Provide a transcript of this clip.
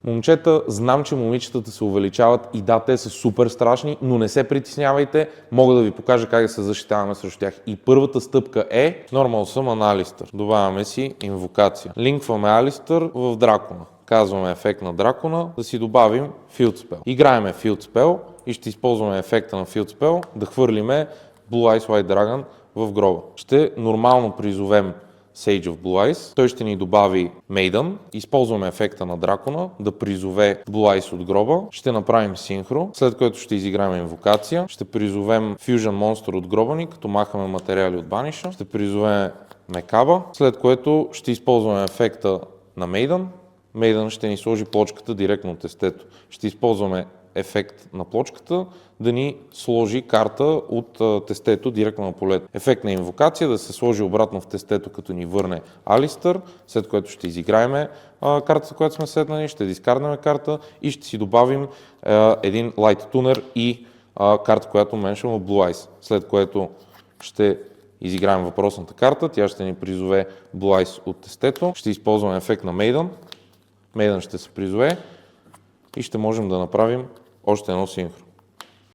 Момчета, знам, че момичетата се увеличават и да, те са супер страшни, но не се притеснявайте, мога да ви покажа как да се защитаваме срещу тях. И първата стъпка е Normal Summon Alistar. Добавяме си инвокация. Линкваме Alistar в дракона. Казваме ефект на дракона, да си добавим Field Spell. Играеме Field Spell и ще използваме ефекта на Field Spell да хвърлиме Blue Eyes White Dragon в гроба. Ще нормално призовем Sage of Blue Eyes. Той ще ни добави Maiden. Използваме ефекта на дракона да призове Blue Eyes от гроба. Ще направим синхро, след което ще изиграем инвокация. Ще призовем Fusion Monster от гроба ни, като махаме материали от баниша. Ще призовем Мекаба, след което ще използваме ефекта на Maiden. Maiden ще ни сложи плочката директно от тестето. Ще използваме ефект на плочката да ни сложи карта от тестето директно на полето. Ефект на инвокация да се сложи обратно в тестето, като ни върне Алистър, след което ще изиграеме картата, която сме седнали, ще дискарднем карта и ще си добавим един Light Tuner и карта, която меншвам от Blue Eyes. След което ще изиграем въпросната карта, тя ще ни призове Blue Eyes от тестето, ще използваме ефект на Maiden. Maiden ще се призове и ще можем да направим още едно синхро.